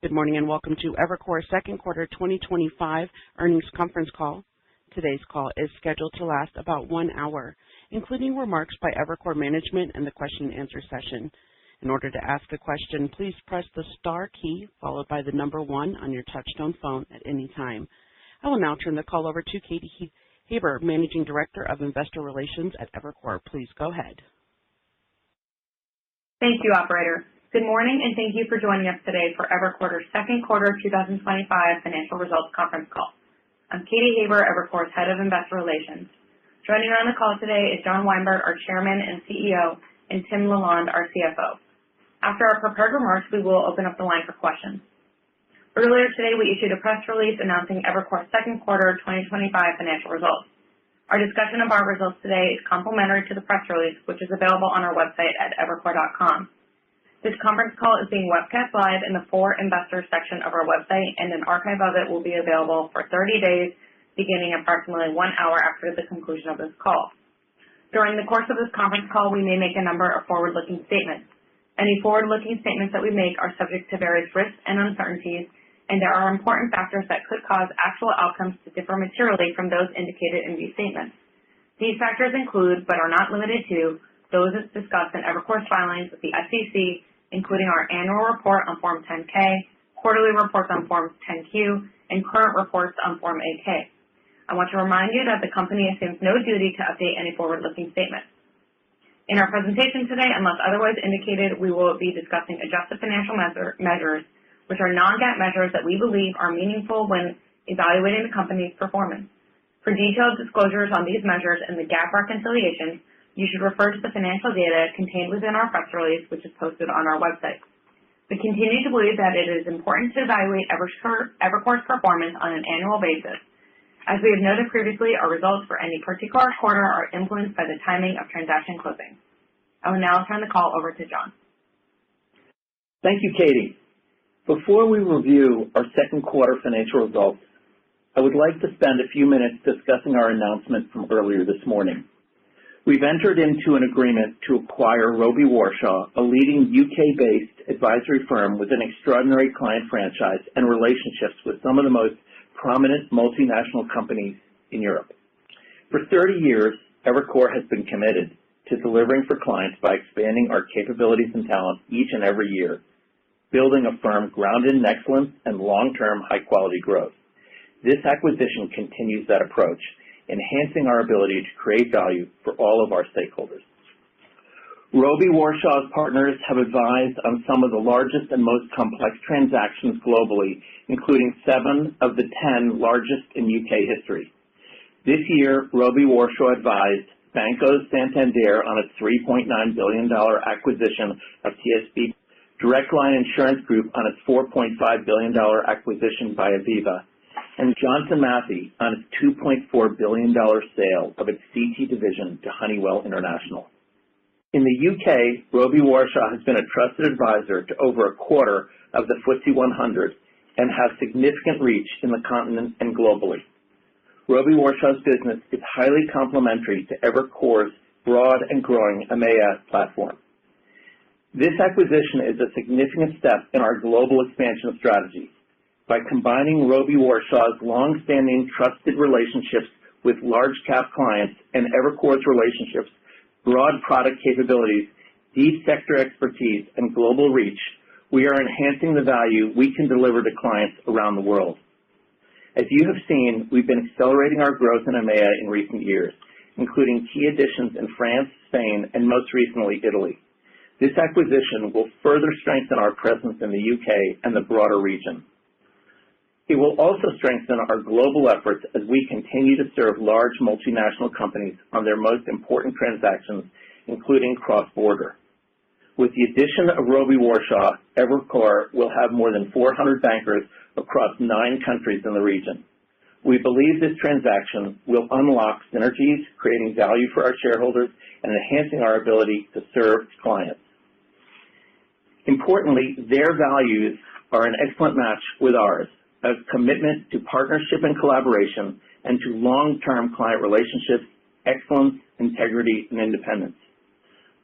Good morning and welcome to Evercore's second quarter 2025 earnings conference call. Today's call is scheduled to last about 1 hour, including remarks by Evercore management and the question and answer session. In order to ask a question, please press the star key followed by the number 1 on your touchtone phone at any time. I will now turn the call over to Katie Haber, Managing Director of Investor Relations at Evercore. Please go ahead. Thank you, operator. Good morning, and thank you for joining us today for Evercore's second quarter 2025 financial results conference call. I'm Katie Haber, Evercore's Head of Investor Relations. Joining me on the call today is John Weinberg, our Chairman and CEO, and Tim Lalonde, our CFO. After our prepared remarks, we will open up the line for questions. Earlier today, we issued a press release announcing Evercore's second quarter 2025 financial results. Our discussion of our results today is complementary to the press release, which is available on our website at evercore.com. This conference call is being webcast live in the For Investors section of our website, and an archive of it will be available for 30 days, beginning approximately 1 hour after the conclusion of this call. During the course of this conference call, we may make a number of forward-looking statements. Any forward-looking statements that we make are subject to various risks and uncertainties, and there are important factors that could cause actual outcomes to differ materially from those indicated in these statements. These factors include, but are not limited to, those discussed in Evercore's filings with the SEC, including our annual report on Form 10-K, quarterly reports on Form 10-Q, and current reports on Form 8-K. I want to remind you that the company assumes no duty to update any forward-looking statements. In our presentation today, unless otherwise indicated, we will be discussing adjusted financial measures, which are non-GAAP measures that we believe are meaningful when evaluating the company's performance. For detailed disclosures on these measures and the GAAP reconciliation, you should refer to the financial data contained within our press release, which is posted on our website. We continue to believe that it is important to evaluate Evercore's performance on an annual basis. As we have noted previously, our results for any particular quarter are influenced by the timing of transaction closing. I will now turn the call over to John. Thank you, Katie. Before we review our second quarter financial results, I would like to spend a few minutes discussing our announcement from earlier this morning. We've entered into an agreement to acquire Robey Warshaw, a leading UK-based advisory firm with an extraordinary client franchise and relationships with some of the most prominent multinational companies in Europe. For 30 years, Evercore has been committed to delivering for clients by expanding our capabilities and talent each and every year, building a firm grounded in excellence and long-term high-quality growth. This acquisition continues that approach, enhancing our ability to create value for all of our stakeholders. Robey Warshaw's partners have advised on some of the largest and most complex transactions globally, including 7 of the 10 largest in UK history. This year, Robey Warshaw advised Banco Santander on its $3.9 billion acquisition of TSB, Direct Line Insurance Group on its $4.5 billion acquisition by Aviva, and Johnson Matthey on its $2.4 billion sale of its CT division to Honeywell International. In the UK, Robey Warshaw has been a trusted advisor to over a quarter of the FTSE 100 and has significant reach in the continent and globally. Robey Warshaw's business is highly complementary to Evercore's broad and growing EMEA platform. This acquisition is a significant step in our global expansion strategy. By combining Robey Warshaw's long-standing trusted relationships with large-cap clients and Evercore's relationships, broad product capabilities, deep sector expertise, and global reach, we are enhancing the value we can deliver to clients around the world. As you have seen, we've been accelerating our growth in EMEA in recent years, including key additions in France, Spain, and most recently, Italy. This acquisition will further strengthen our presence in the UK and the broader region. It will also strengthen our global efforts as we continue to serve large multinational companies on their most important transactions, including cross-border. With the addition of Robey Warshaw, Evercore will have more than 400 bankers across 9 countries in the region. We believe this transaction will unlock synergies, creating value for our shareholders and enhancing our ability to serve clients. Importantly, their values are an excellent match with ours, a commitment to partnership and collaboration, and to long-term client relationships, excellence, integrity, and independence.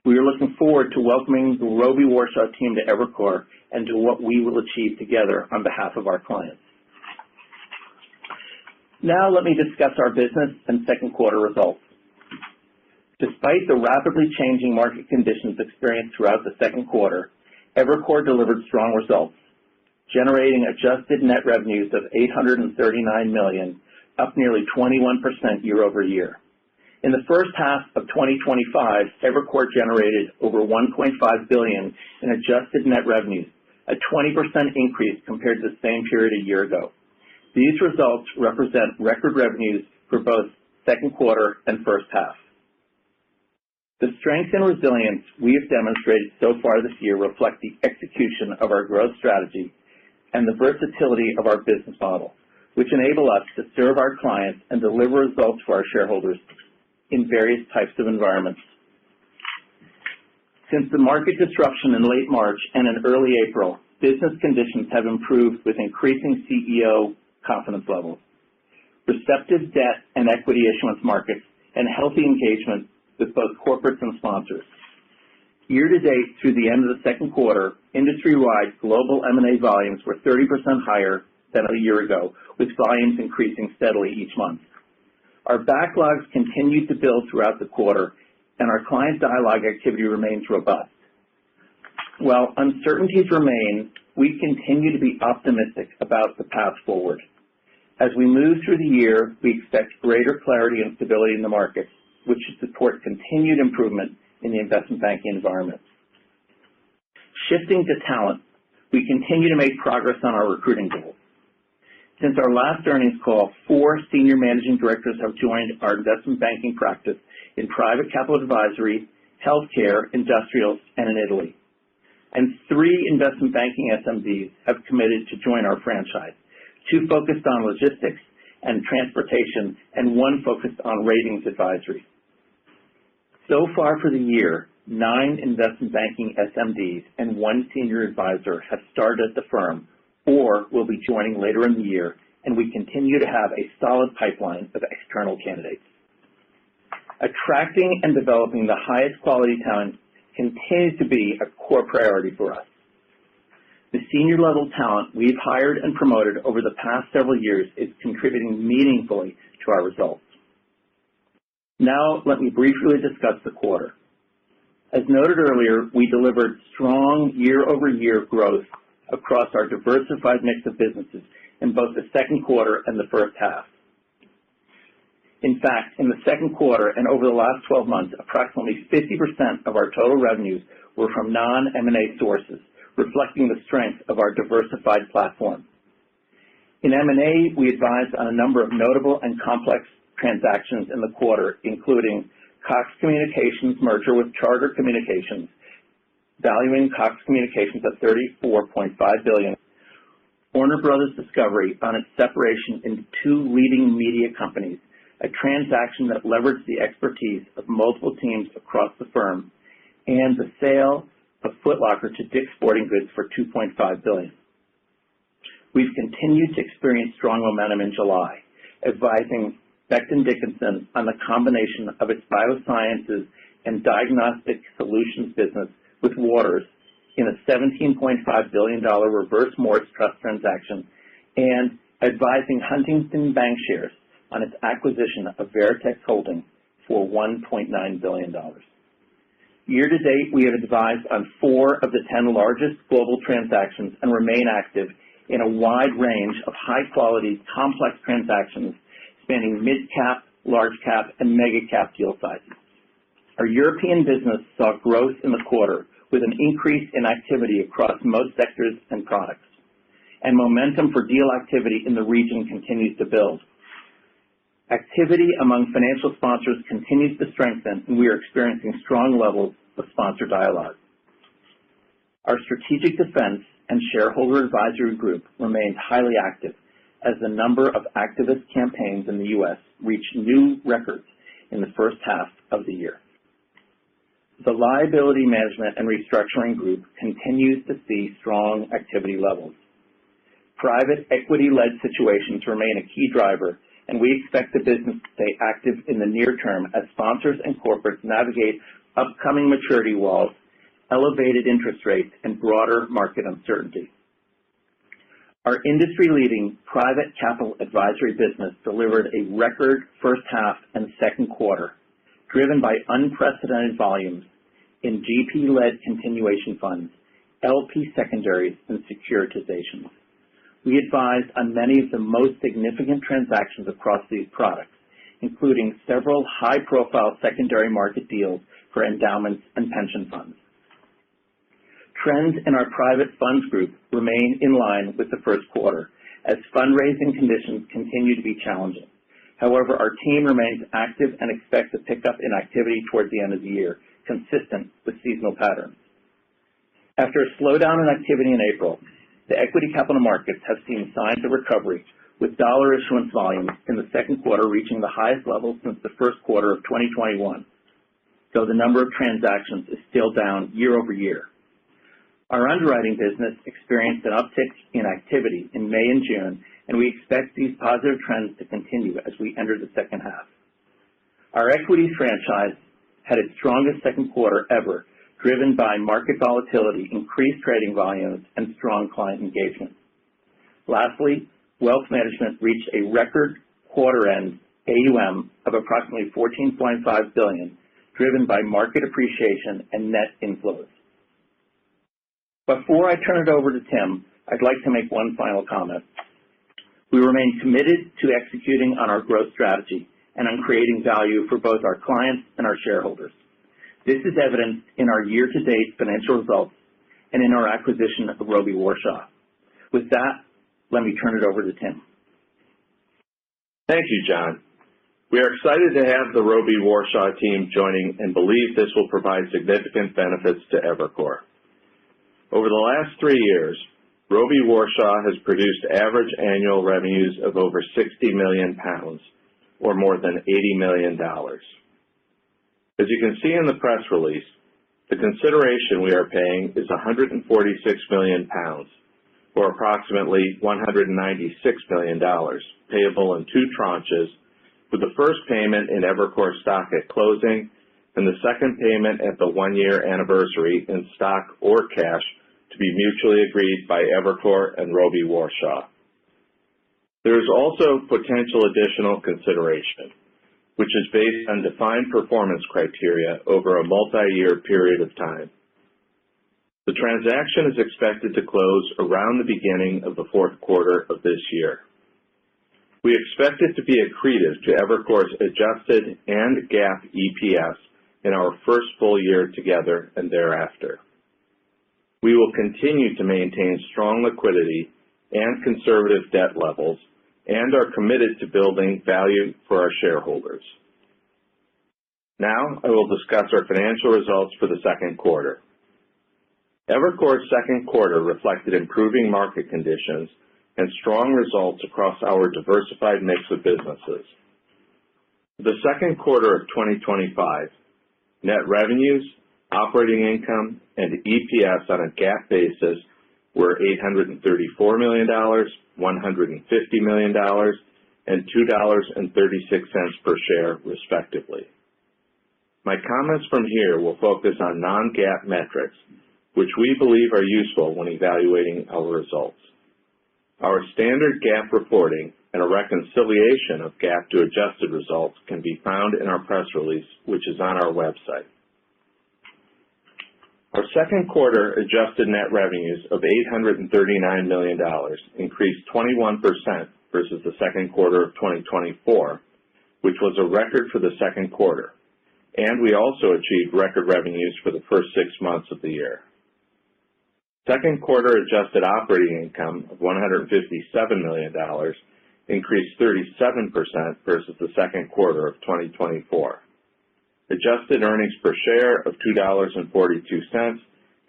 We are looking forward to welcoming the Roby Warshaw team to Evercore and to what we will achieve together on behalf of our clients. Now let me discuss our business and second quarter results. Despite the rapidly changing market conditions experienced throughout the second quarter, Evercore delivered strong results, generating adjusted net revenues of $839 million, up nearly 21% year over year. In the first half of 2025, Evercore generated over $1.5 billion in adjusted net revenues, a 20% increase compared to the same period a year ago. These results represent record revenues for both second quarter and first half. The strength and resilience we have demonstrated so far this year reflect the execution of our growth strategy and the versatility of our business model, which enable us to serve our clients and deliver results for our shareholders in various types of environments. Since the market disruption in late March and in early April, business conditions have improved with increasing CEO confidence levels, receptive debt and equity issuance markets, and healthy engagement with both corporates and sponsors. Year to date through the end of the second quarter, industry-wide global M&A volumes were 30% higher than a year ago, with volumes increasing steadily each month. Our backlogs continued to build throughout the quarter, and our client dialogue activity remains robust. While uncertainties remain, we continue to be optimistic about the path forward. As we move through the year, we expect greater clarity and stability in the markets, which should support continued improvement in the investment banking environment. Shifting to talent, we continue to make progress on our recruiting goals. Since our last earnings call, 4 senior managing directors have joined our investment banking practice in private capital advisory, healthcare, industrials, and in Italy. And 3 investment banking SMDs have committed to join our franchise, 2 focused on logistics and transportation, and 1 focused on ratings advisory. So far for the year, 9 investment banking SMDs and 1 senior advisor have started at the firm or will be joining later in the year, and we continue to have a solid pipeline of external candidates. Attracting and developing the highest quality talent continues to be a core priority for us. The senior level talent we've hired and promoted over the past several years is contributing meaningfully to our results. Now, let me briefly discuss the quarter. As noted earlier, we delivered strong year-over-year growth across our diversified mix of businesses in both the second quarter and the first half. In fact, in the second quarter and over the last 12 months, approximately 50% of our total revenues were from non-M&A sources, reflecting the strength of our diversified platform. In M&A, we advised on a number of notable and complex transactions in the quarter, including Cox Communications merger with Charter Communications, valuing Cox Communications at $34.5 billion, Warner Brothers Discovery on its separation into 2 leading media companies, a transaction that leveraged the expertise of multiple teams across the firm, and the sale of Foot Locker to Dick's Sporting Goods for $2.5 billion. We've continued to experience strong momentum in July, advising Becton Dickinson on the combination of its biosciences and diagnostic solutions business with Waters in a $17.5 billion reverse Morris Trust transaction, and advising Huntington Bancshares on its acquisition of Veritex Holdings for $1.9 billion. Year to date, we have advised on 4 of the 10 largest global transactions and remain active in a wide range of high-quality, complex transactions spanning mid-cap, large-cap, and mega-cap deal sizes. Our European business saw growth in the quarter with an increase in activity across most sectors and products, and momentum for deal activity in the region continues to build. Activity among financial sponsors continues to strengthen, and we are experiencing strong levels of sponsor dialogue. Our strategic defense and shareholder advisory group remains highly active as the number of activist campaigns in the U.S. reached new records in the first half of the year. The liability management and restructuring group continues to see strong activity levels. Private equity-led situations remain a key driver, and we expect the business to stay active in the near term as sponsors and corporates navigate upcoming maturity walls, elevated interest rates, and broader market uncertainty. Our industry-leading private capital advisory business delivered a record first half and second quarter, driven by unprecedented volumes in GP-led continuation funds, LP secondaries, and securitizations. We advised on many of the most significant transactions across these products, including several high-profile secondary market deals for endowments and pension funds. Trends in our private funds group remain in line with the first quarter as fundraising conditions continue to be challenging. However, our team remains active and expects a pickup in activity towards the end of the year, consistent with seasonal patterns. After a slowdown in activity in April, the equity capital markets have seen signs of recovery, with dollar issuance volumes in the second quarter reaching the highest level since the first quarter of 2021, though the number of transactions is still down year over year. Our underwriting business experienced an uptick in activity in May and June, and we expect these positive trends to continue as we enter the second half. Our equities franchise had its strongest second quarter ever, driven by market volatility, increased trading volumes, and strong client engagement. Lastly, wealth management reached a record quarter-end AUM of approximately $14.5 billion, driven by market appreciation and net inflows. Before I turn it over to Tim, I'd like to make one final comment. We remain committed to executing on our growth strategy and on creating value for both our clients and our shareholders. This is evident in our year-to-date financial results and in our acquisition of Robey Warshaw. With that, let me turn it over to Tim. Thank you, John. We are excited to have the Robey Warshaw team joining and believe this will provide significant benefits to Evercore. Over the last 3 years, Robey Warshaw has produced average annual revenues of over £60 million, or more than $80 million. As you can see in the press release, the consideration we are paying is £146 million, or approximately $196 million, payable in 2 tranches, with the first payment in Evercore stock at closing and the second payment at the 1-year anniversary in stock or cash to be mutually agreed by Evercore and Robey Warshaw. There is also potential additional consideration, which is based on defined performance criteria over a multi-year period of time. The transaction is expected to close around the beginning of the fourth quarter of this year. We expect it to be accretive to Evercore's adjusted and GAAP EPS in our first full year together and thereafter. We will continue to maintain strong liquidity and conservative debt levels and are committed to building value for our shareholders. Now I will discuss our financial results for the second quarter. Evercore's second quarter reflected improving market conditions and strong results across our diversified mix of businesses. For the second quarter of 2025, net revenues, operating income, and EPS on a GAAP basis were $834 million, $150 million, and $2.36 per share, respectively. My comments from here will focus on non-GAAP metrics, which we believe are useful when evaluating our results. Our standard GAAP reporting and a reconciliation of GAAP to adjusted results can be found in our press release, which is on our website. Our second quarter adjusted net revenues of $839 million increased 21% versus the second quarter of 2024, which was a record for the second quarter, and we also achieved record revenues for the first 6 months of the year. Second quarter adjusted operating income of $157 million increased 37% versus the second quarter of 2024. Adjusted earnings per share of $2.42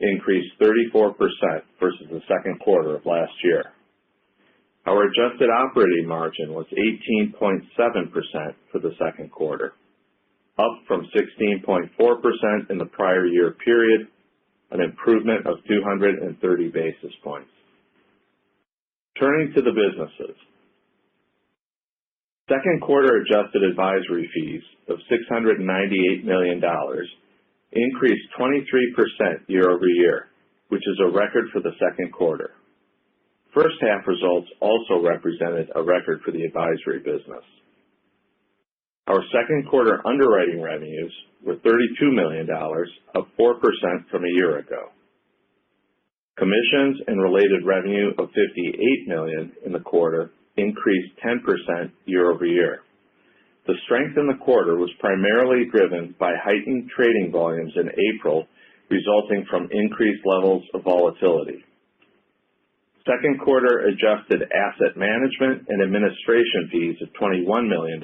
increased 34% versus the second quarter of last year. Our adjusted operating margin was 18.7% for the second quarter, up from 16.4% in the prior year period, an improvement of 230 basis points. Turning to the businesses. Second quarter adjusted advisory fees of $698 million increased 23% year over year, which is a record for the second quarter. First half results also represented a record for the advisory business. Our second quarter underwriting revenues were $32 million, up 4% from a year ago. Commissions and related revenue of $58 million in the quarter increased 10% year over year. The strength in the quarter was primarily driven by heightened trading volumes in April, resulting from increased levels of volatility. Second quarter adjusted asset management and administration fees of $21 million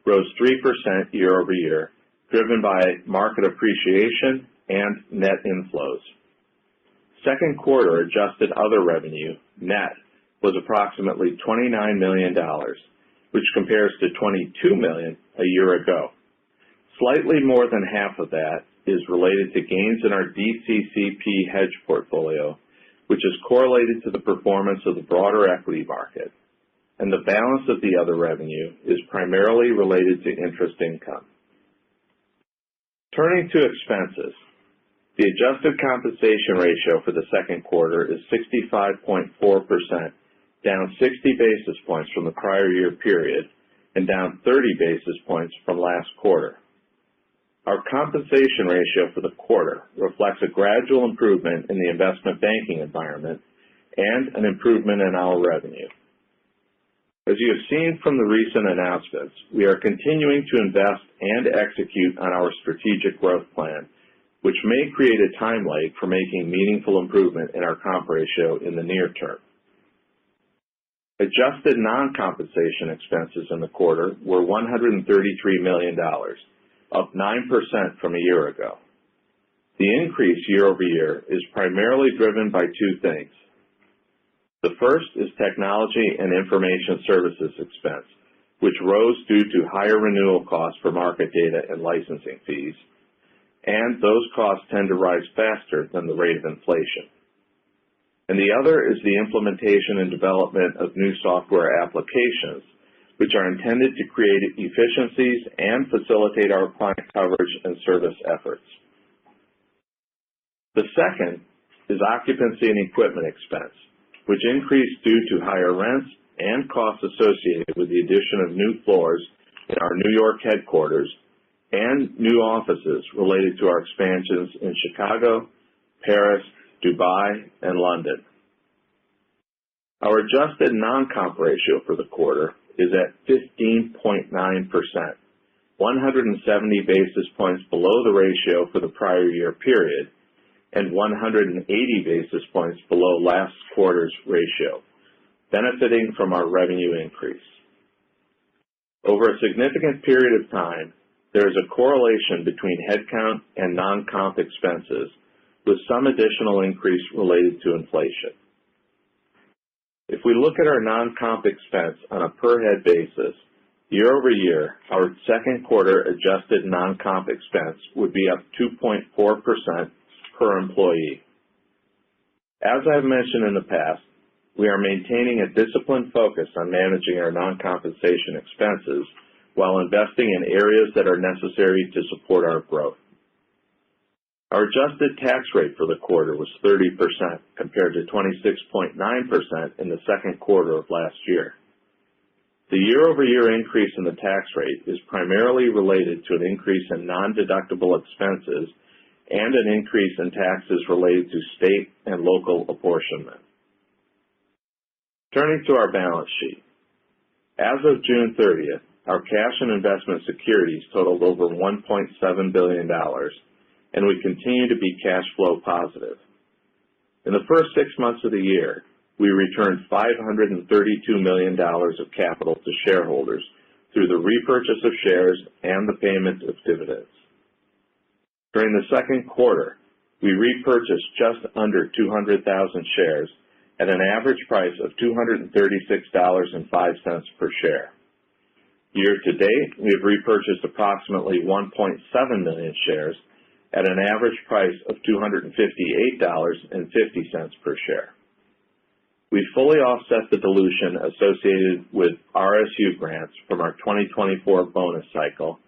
rose 3% year over year, driven by market appreciation and net inflows. Second quarter adjusted other revenue, net, was approximately $29 million, which compares to $22 million a year ago. Slightly more than half of that is related to gains in our DCCP hedge portfolio, which is correlated to the performance of the broader equity market, and the balance of the other revenue is primarily related to interest income. Turning to expenses, the adjusted compensation ratio for the second quarter is 65.4%, down 60 basis points from the prior year period and down 30 basis points from last quarter. Our compensation ratio for the quarter reflects a gradual improvement in the investment banking environment and an improvement in our revenue. As you have seen from the recent announcements, we are continuing to invest and execute on our strategic growth plan, which may create a time lag for making meaningful improvement in our comp ratio in the near term. Adjusted non-compensation expenses in the quarter were $133 million, up 9% from a year ago. The increase year over year is primarily driven by two things. The first is technology and information services expense, which rose due to higher renewal costs for market data and licensing fees, and those costs tend to rise faster than the rate of inflation. And the other is the implementation and development of new software applications, which are intended to create efficiencies and facilitate our client coverage and service efforts. The second is occupancy and equipment expense, which increased due to higher rents and costs associated with the addition of new floors in our New York headquarters and new offices related to our expansions in Chicago, Paris, Dubai, and London. Our adjusted non-comp ratio for the quarter is at 15.9%, 170 basis points below the ratio for the prior year period, and 180 basis points below last quarter's ratio, benefiting from our revenue increase. Over a significant period of time, there is a correlation between headcount and non-comp expenses, with some additional increase related to inflation. If we look at our non-comp expense on a per-head basis, year over year, our second quarter adjusted non-comp expense would be up 2.4% per employee. As I've mentioned in the past, we are maintaining a disciplined focus on managing our non-compensation expenses while investing in areas that are necessary to support our growth. Our adjusted tax rate for the quarter was 30% compared to 26.9% in the second quarter of last year. The year-over-year increase in the tax rate is primarily related to an increase in non-deductible expenses and an increase in taxes related to state and local apportionment. Turning to our balance sheet. As of June 30th, our cash and investment securities totaled over $1.7 billion, and we continue to be cash flow positive. In the first 6 months of the year, we returned $532 million of capital to shareholders through the repurchase of shares and the payment of dividends. During the second quarter, we repurchased just under 200,000 shares at an average price of $236.05 per share. Year to date, we have repurchased approximately 1.7 million shares at an average price of $258.50 per share. We fully offset the dilution associated with RSU grants from our 2024 bonus cycle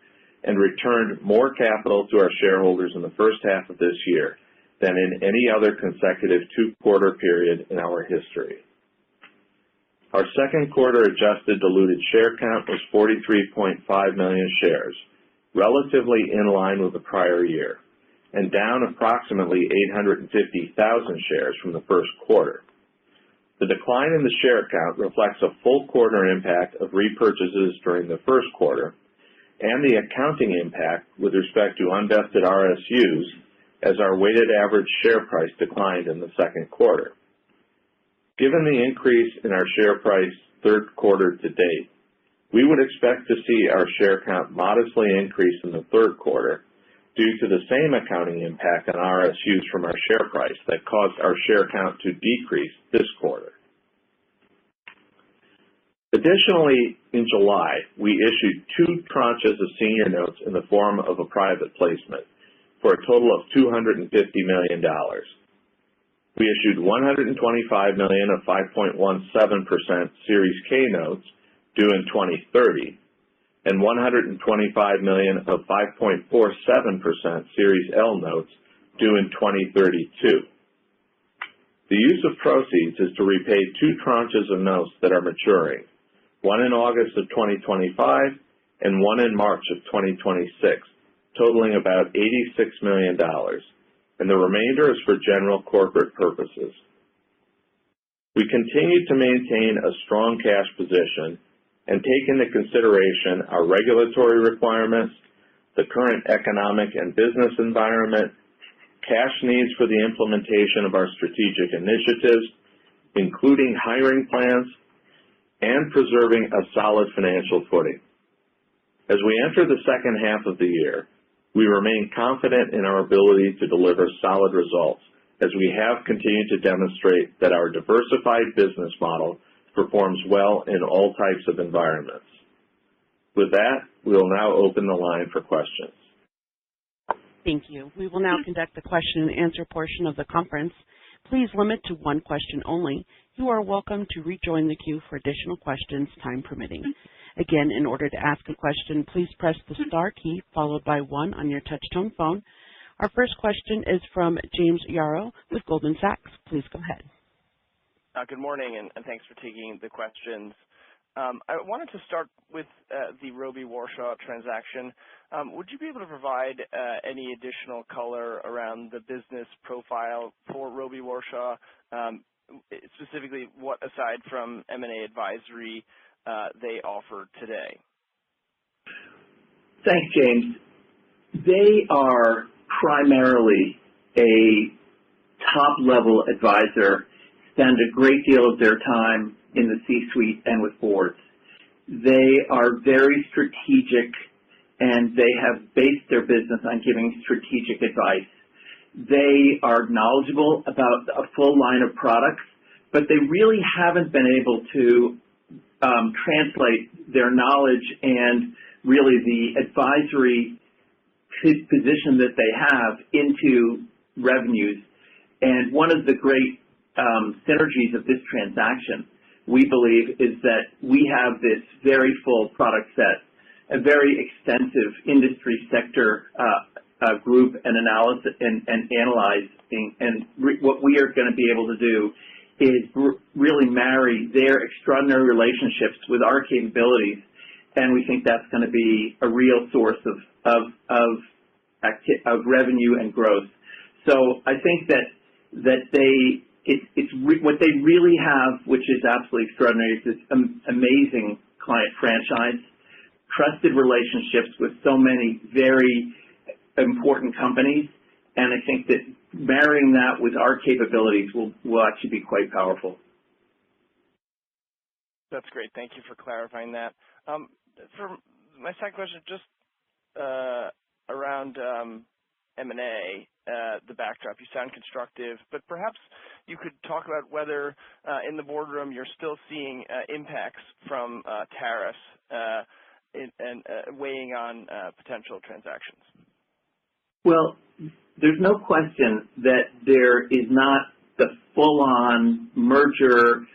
and returned more capital to our shareholders in the first half of this year than in any other consecutive two-quarter period in our history. Our second quarter adjusted diluted share count was 43.5 million shares, relatively in line with the prior year, and down approximately 850,000 shares from the first quarter. The decline in the share count reflects a full quarter impact of repurchases during the first quarter and the accounting impact with respect to unvested RSUs as our weighted average share price declined in the second quarter. Given the increase in our share price third quarter to date, we would expect to see our share count modestly increase in the third quarter due to the same accounting impact on RSUs from our share price that caused our share count to decrease this quarter. Additionally, in July, we issued 2 tranches of senior notes in the form of a private placement for a total of $250 million. We issued $125 million of 5.17% Series K notes due in 2030 and $125 million of 5.47% Series L notes due in 2032. The use of proceeds is to repay 2 tranches of notes that are maturing, one in August of 2025 and one in March of 2026, totaling about $86 million, and the remainder is for general corporate purposes. We continue to maintain a strong cash position and take into consideration our regulatory requirements, the current economic and business environment, cash needs for the implementation of our strategic initiatives, including hiring plans, and preserving a solid financial footing. As we enter the second half of the year, we remain confident in our ability to deliver solid results as we have continued to demonstrate that our diversified business model performs well in all types of environments. With that, we will now open the line for questions. Thank you. We will now conduct the question and answer portion of the conference. Please limit to one question only. You are welcome to rejoin the queue for additional questions, time permitting. Again, in order to ask a question, please press the star key followed by 1 on your touch-tone phone. Our first question is from James Yaro with Goldman Sachs. Please go ahead. Good morning, and thanks for taking the questions. I wanted to start with the Robey Warshaw transaction. Would you be able to provide any additional color around the business profile for Robey Warshaw, specifically what, aside from M&A advisory, they offer today? Thanks, James. They are primarily a top-level advisor, spend a great deal of their time in the C-suite and with boards. They are very strategic, and they have based their business on giving strategic advice. They are knowledgeable about a full line of products, but they really haven't been able to translate their knowledge and really the advisory position that they have into revenues. And one of the great synergies of this transaction, we believe, is that we have this very full product set, a very extensive industry sector group and analysis and analyzing. And what we are going to be able to do is really marry their extraordinary relationships with our capabilities, and we think that's going to be a real source of revenue and growth. So I think that what they really have, which is absolutely extraordinary, is this amazing client franchise, trusted relationships with so many very important companies, and I think that marrying that with our capabilities will actually be quite powerful. That's great. Thank you for clarifying that. For my second question, just around M&A, the backdrop, you sound constructive, but perhaps you could talk about whether in the boardroom you're still seeing impacts from tariffs and weighing on potential transactions. Well, there's no question that there is not the full-on merger,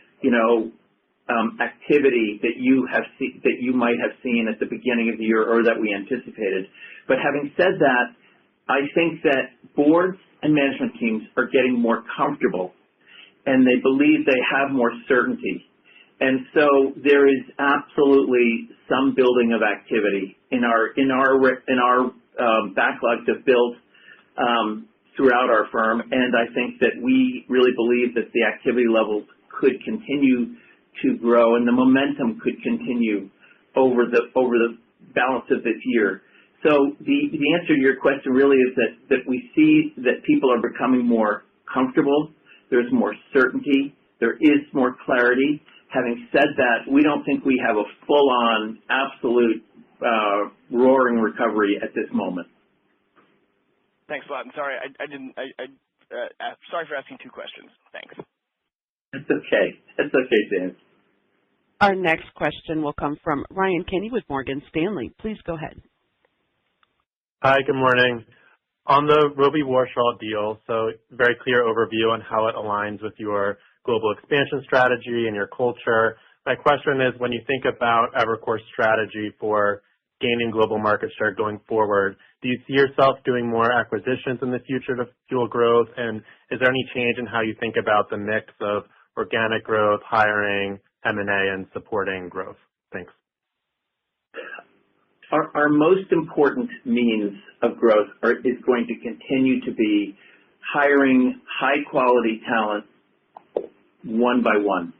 activity that you might have seen at the beginning of the year or that we anticipated. But having said that, I think that boards and management teams are getting more comfortable, and they believe they have more certainty. And so there is absolutely some building of activity in our backlog to build throughout our firm, and I think that we really believe that the activity levels could continue to grow and the momentum could continue over the balance of this year. So the answer to your question really is that we see that people are becoming more comfortable. There's more certainty. There is more clarity. Having said that, we don't think we have a full-on, absolute, roaring recovery at this moment. Thanks a lot. I'm sorry, sorry for asking two questions. Thanks. That's okay. That's okay, Dan. Our next question will come from Ryan Kenny with Morgan Stanley. Please go ahead. Hi, good morning. On the Robey Warshaw deal, so very clear overview on how it aligns with your global expansion strategy and your culture. My question is, when you think about Evercore's strategy for gaining global market share going forward, do you see yourself doing more acquisitions in the future to fuel growth? And is there any change in how you think about the mix of organic growth, hiring, M&A, and supporting growth? Thanks. Our most important means of growth is going to continue to be hiring high-quality talent one by one.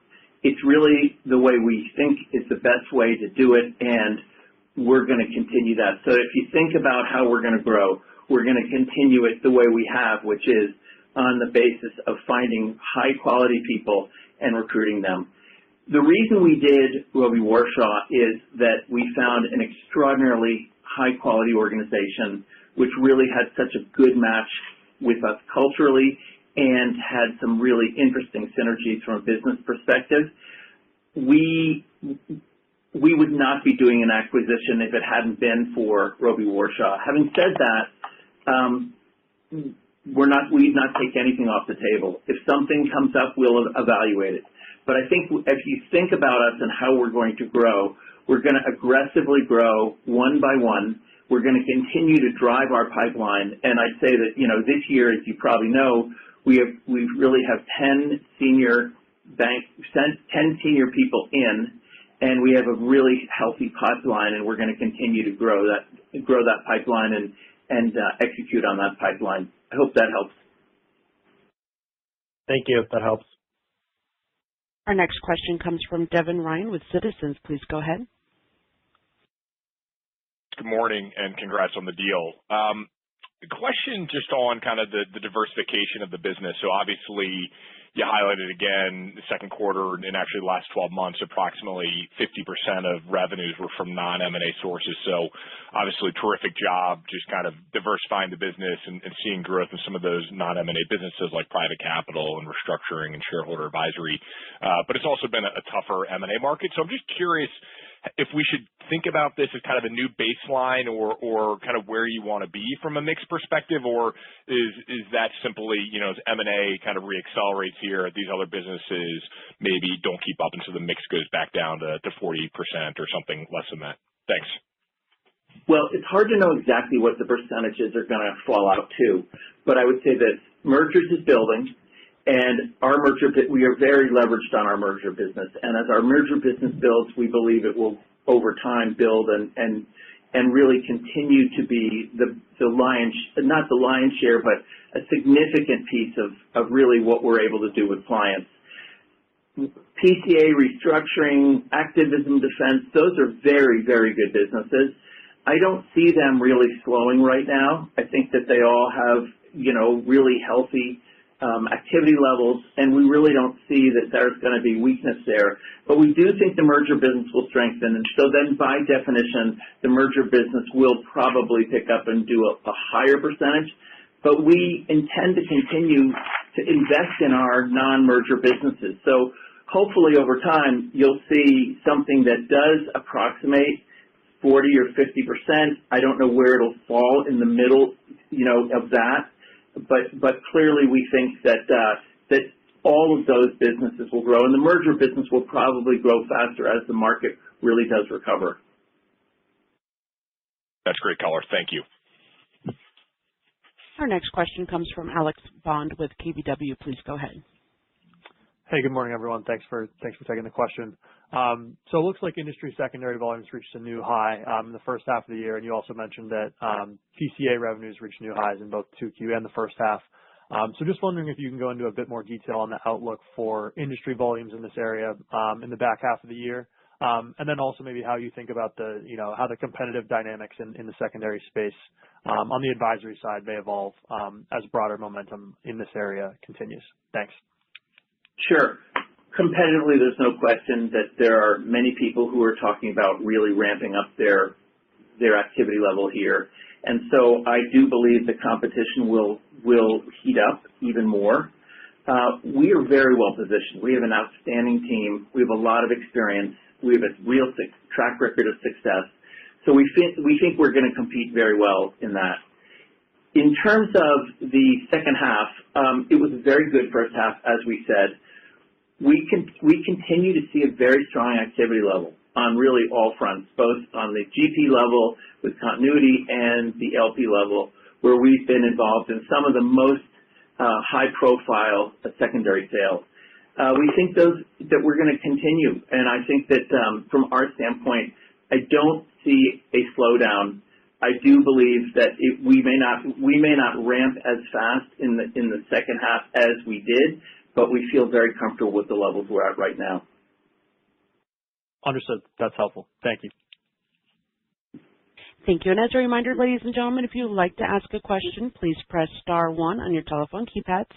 It's really the way we think is the best way to do it, and we're going to continue that. So if you think about how we're going to grow, we're going to continue it the way we have, which is on the basis of finding high-quality people and recruiting them. The reason we did Robey Warshaw is that we found an extraordinarily high-quality organization which really had such a good match with us culturally and had some really interesting synergies from a business perspective. We would not be doing an acquisition if it hadn't been for Robey Warshaw. Having said that, we'd not take anything off the table. If something comes up, we'll evaluate it. But I think if you think about us and how we're going to grow, we're going to aggressively grow one by one. We're going to continue to drive our pipeline. And I'd say that, this year, as you probably know, we really have 10 senior people in, and we have a really healthy pipeline, and we're going to continue to grow that pipeline and execute on that pipeline. I hope that helps. Thank you. That helps. Our next question comes from Devin Ryan with Citizens. Please go ahead. Good morning, and congrats on the deal. The question just on kind of the diversification of the business. So obviously, you highlighted again the second quarter and actually the last 12 months, approximately 50% of revenues were from non-M&A sources. So obviously, terrific job just kind of diversifying the business and seeing growth in some of those non-M&A businesses like private capital and restructuring and shareholder advisory. But it's also been a tougher M&A market. So I'm just curious if we should think about this as kind of a new baseline or kind of where you want to be from a mix perspective, or is that simply, as M&A kind of reaccelerates here, these other businesses maybe don't keep up and so the mix goes back down to 40% or something less than that? Thanks. Well, it's hard to know exactly what the percentages are going to fall out to, but I would say that mergers is building. And we are very leveraged on our merger business. And as our merger business builds, we believe it will over time build and really continue to be not the lion's share, but a significant piece of really what we're able to do with clients. PCA, restructuring, activism, defense, those are very, very good businesses. I don't see them really slowing right now. I think that they all have, really healthy activity levels, and we really don't see that there's going to be weakness there. But we do think the merger business will strengthen, and so then by definition, the merger business will probably pick up and do a higher percentage. But we intend to continue to invest in our non-merger businesses. So hopefully over time, you'll see something that does approximate 40 or 50%. I don't know where it'll fall in the middle, of that. But clearly we think that all of those businesses will grow, and the merger business will probably grow faster as the market really does recover. That's great color. Thank you. Our next question comes from Alex Bond with KBW. Please go ahead. Hey, good morning, everyone. Thanks for taking the question. So it looks like industry secondary volumes reached a new high in the first half of the year, and you also mentioned that PCA revenues reached new highs in both 2Q and the first half. So just wondering if you can go into a bit more detail on the outlook for industry volumes in this area in the back half of the year, and then also maybe how you think about how the competitive dynamics in the secondary space on the advisory side may evolve as broader momentum in this area continues. Thanks. Sure. Competitively, there's no question that there are many people who are talking about really ramping up their activity level here. And so I do believe the competition will heat up even more. We are very well positioned. We have an outstanding team. We have a lot of experience. We have a real track record of success. So we think we're going to compete very well in that. In terms of the second half, it was a very good first half, as we said. We continue to see a very strong activity level on really all fronts, both on the GP level with continuity and the LP level, where we've been involved in some of the most high-profile secondary sales. We think that we're going to continue, and I think that from our standpoint, I don't see a slowdown. I do believe that we may not ramp as fast in the second half as we did, but we feel very comfortable with the levels we're at right now. Understood. That's helpful. Thank you. Thank you. And as a reminder, ladies and gentlemen, if you would like to ask a question, please press star one on your telephone keypads.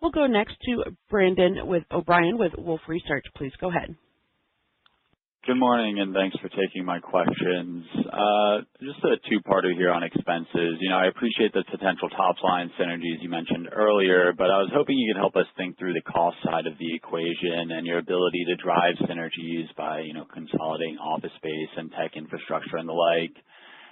We'll go next to Brandon O'Brien with Wolfe Research. Please go ahead. Good morning, and thanks for taking my questions. Just a two-parter here on expenses. I appreciate the potential top-line synergies you mentioned earlier, but I was hoping you could help us think through the cost side of the equation and your ability to drive synergies by, consolidating office space and tech infrastructure and the like.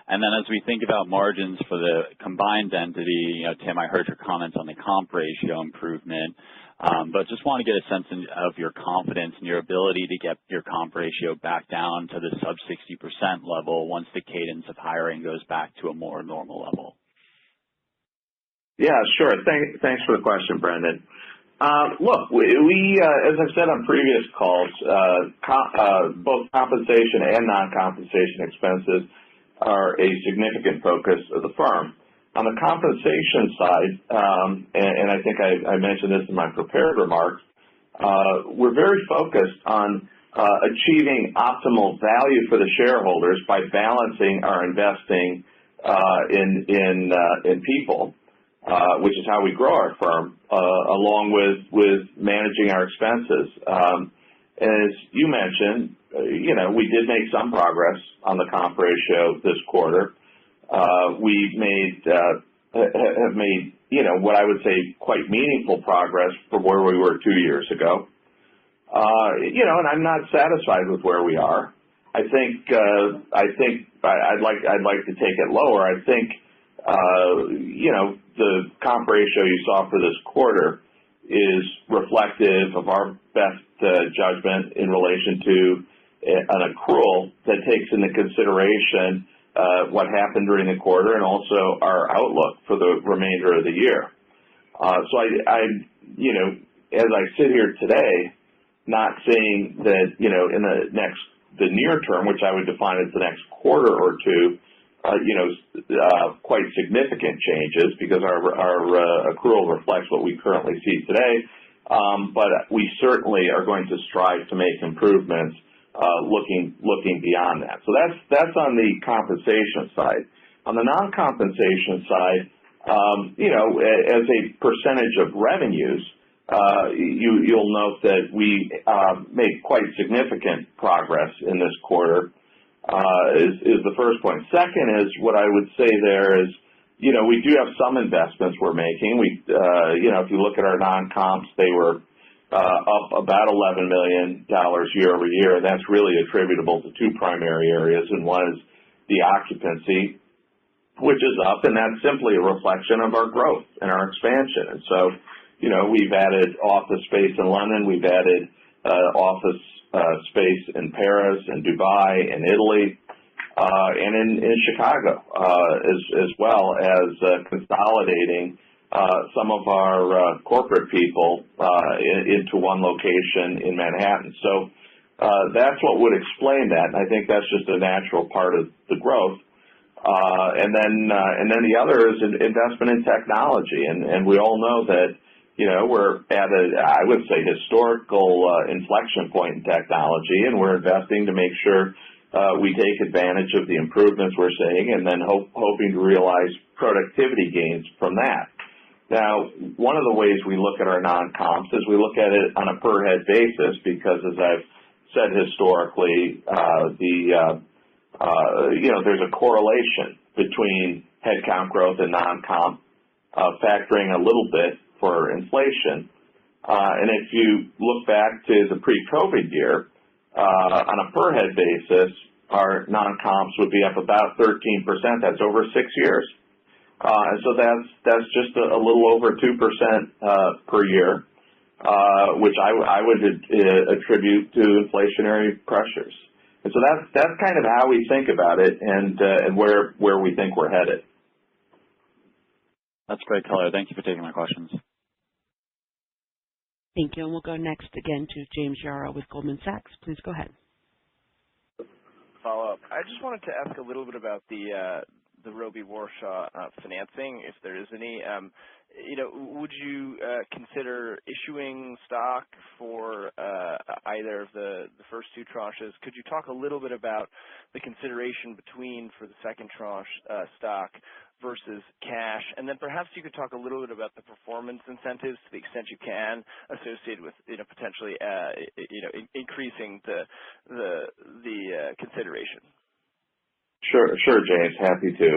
And then as we think about margins for the combined entity, Tim, I heard your comments on the comp ratio improvement. But just want to get a sense of your confidence in your ability to get your comp ratio back down to the sub 60% level once the cadence of hiring goes back to a more normal level. Yeah, sure. Thanks for the question, Brendan. Look, we as I've said on previous calls, both compensation and non-compensation expenses are a significant focus of the firm. On the compensation side, and I think I mentioned this in my prepared remarks, we're very focused on achieving optimal value for the shareholders by balancing our investing in people, which is how we grow our firm, along with managing our expenses. As you mentioned, we did make some progress on the comp ratio this quarter. We have made, what I would say quite meaningful progress from where we were 2 years ago. And I'm not satisfied with where we are. I think I'd like to take it lower. I think, the comp ratio you saw for this quarter is reflective of our best judgment in relation to an accrual that takes into consideration what happened during the quarter and also our outlook for the remainder of the year. So I as I sit here today, not saying that, in the near term, which I would define as the next quarter or two, quite significant changes because our accrual reflects what we currently see today. But we certainly are going to strive to make improvements looking beyond that. So that's on the compensation side. On the non-compensation side, as a percentage of revenues, you'll note that we made quite significant progress in this quarter, is the first point. Second is what I would say there is, we do have some investments we're making. If you look at our non-comps, they were up about $11 million year over year, and that's really attributable to two primary areas, and one is the occupancy, which is up, and that's simply a reflection of our growth and our expansion. And so, we've added office space in London, we've added office space in Paris and Dubai and Italy, and in Chicago, as well as consolidating some of our corporate people into one location in Manhattan. So that's what would explain that, and I think that's just a natural part of the growth. And then the other is investment in technology, and we all know that we're at I would say historical inflection point in technology, and we're investing to make sure we take advantage of the improvements we're seeing, and then hoping to realize productivity gains from that. Now, one of the ways we look at our non-comps is we look at it on a per head basis, because as I've said historically, there's a correlation between headcount growth and non-comp, factoring a little bit for inflation. And if you look back to the pre-COVID year, on a per head basis, our non-comps would be up about 13%. That's over 6 years. And so that's just a little over 2% per year, which I would attribute to inflationary pressures. And so that's kind of how we think about it, and where we think we're headed. That's great color. Thank you for taking my questions. Thank you. And we'll go next again to James Yaro with Goldman Sachs. Please go ahead. Follow up. I just wanted to ask a little bit about the Robey Warshaw financing, if there is any. Would you consider issuing stock for either of the first two tranches? Could you talk a little bit about the consideration for the second tranche stock versus cash? And then perhaps you could talk a little bit about the performance incentives, to the extent you can, associated with potentially increasing the consideration. Sure, James. Happy to.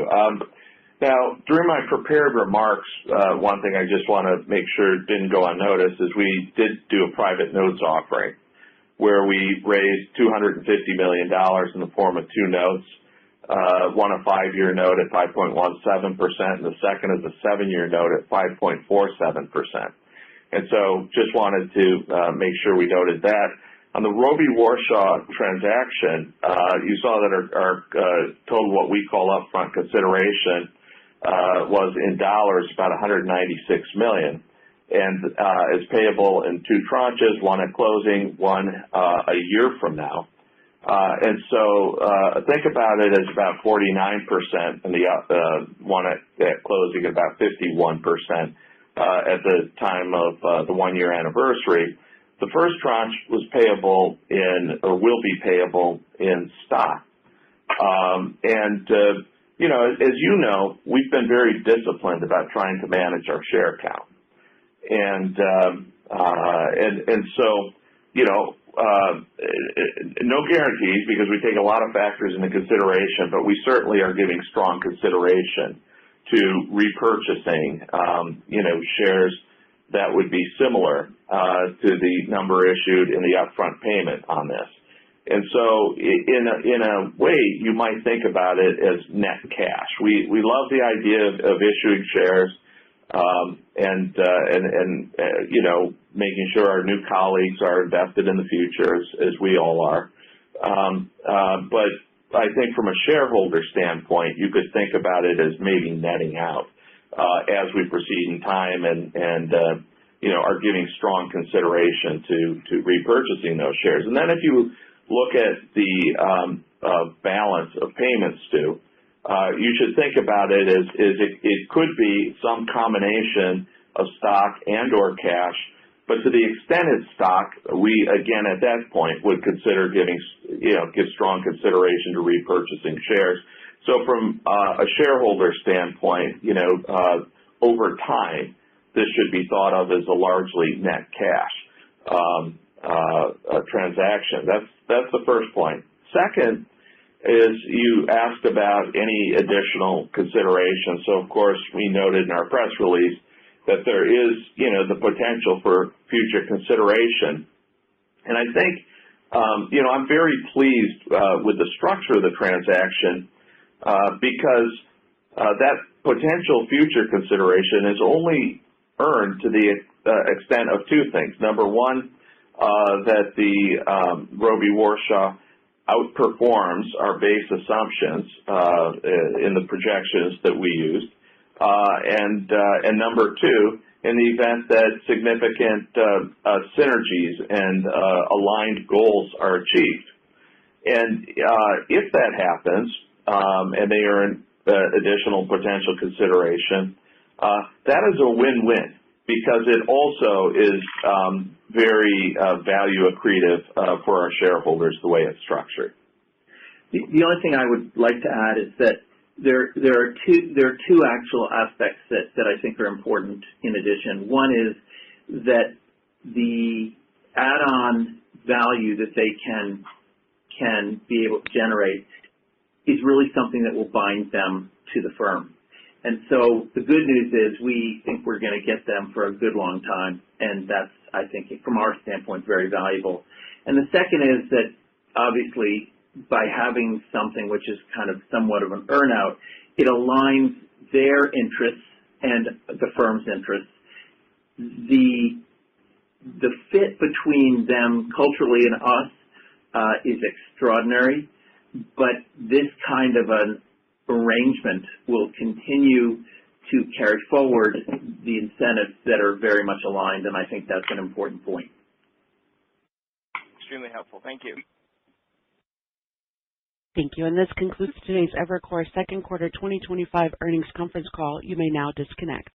Now, during my prepared remarks, one thing I just want to make sure didn't go unnoticed is we did do a private notes offering where we raised $250 million in the form of two notes, one a 5-year note at 5.17%, and the second is a 7-year note at 5.47%. And so just wanted to make sure we noted that. On the Robey Warshaw transaction, you saw that our total what we call upfront consideration was in dollars about $196 million, and is payable in two tranches, one at closing, one a year from now. And so think about it as about 49%, and the one at closing about 51% at the time of the 1-year anniversary. The first tranche was payable will be payable in stock. As you know, we've been very disciplined about trying to manage our share count. And so, no guarantees, because we take a lot of factors into consideration, but we certainly are giving strong consideration to repurchasing, shares that would be similar to the number issued in the upfront payment on this. And so in a way, you might think about it as net cash. We love the idea of issuing shares and making sure our new colleagues are invested in the future, as we all are. But I think from a shareholder standpoint, you could think about it as maybe netting out as we proceed in time, and are giving strong consideration to repurchasing those shares. And then if you look at the balance of payments due, you should think about it as it could be some combination of stock and or cash, but to the extent it's stock, we again at that point would consider give strong consideration to repurchasing shares. So from a shareholder standpoint, over time, this should be thought of as a largely net cash transaction. That's the first point. Second is you asked about any additional consideration. So of course we noted in our press release that there is, the potential for future consideration. And I think, I'm very pleased with the structure of the transaction because that potential future consideration is only earned to the extent of two things. Number one, that the Roby Warshaw outperforms our base assumptions in the projections that we used, and number two, in the event that significant synergies and aligned goals are achieved. And if that happens, and they earn additional potential consideration, that is a win-win because it also is very value accretive for our shareholders the way it's structured. The only thing I would like to add is that there are two actual aspects that I think are important in addition. One is that the add-on value that they can be able to generate is really something that will bind them to the firm. And so the good news is we think we're going to get them for a good long time, and that's, I think, from our standpoint, very valuable. And the second is that obviously by having something which is kind of somewhat of an earn-out, it aligns their interests and the firm's interests. The fit between them culturally and us is extraordinary, but this kind of an arrangement will continue to carry forward the incentives that are very much aligned, and I think that's an important point. Extremely helpful. Thank you. Thank you. And this concludes today's Evercore second quarter 2025 earnings conference call. You may now disconnect.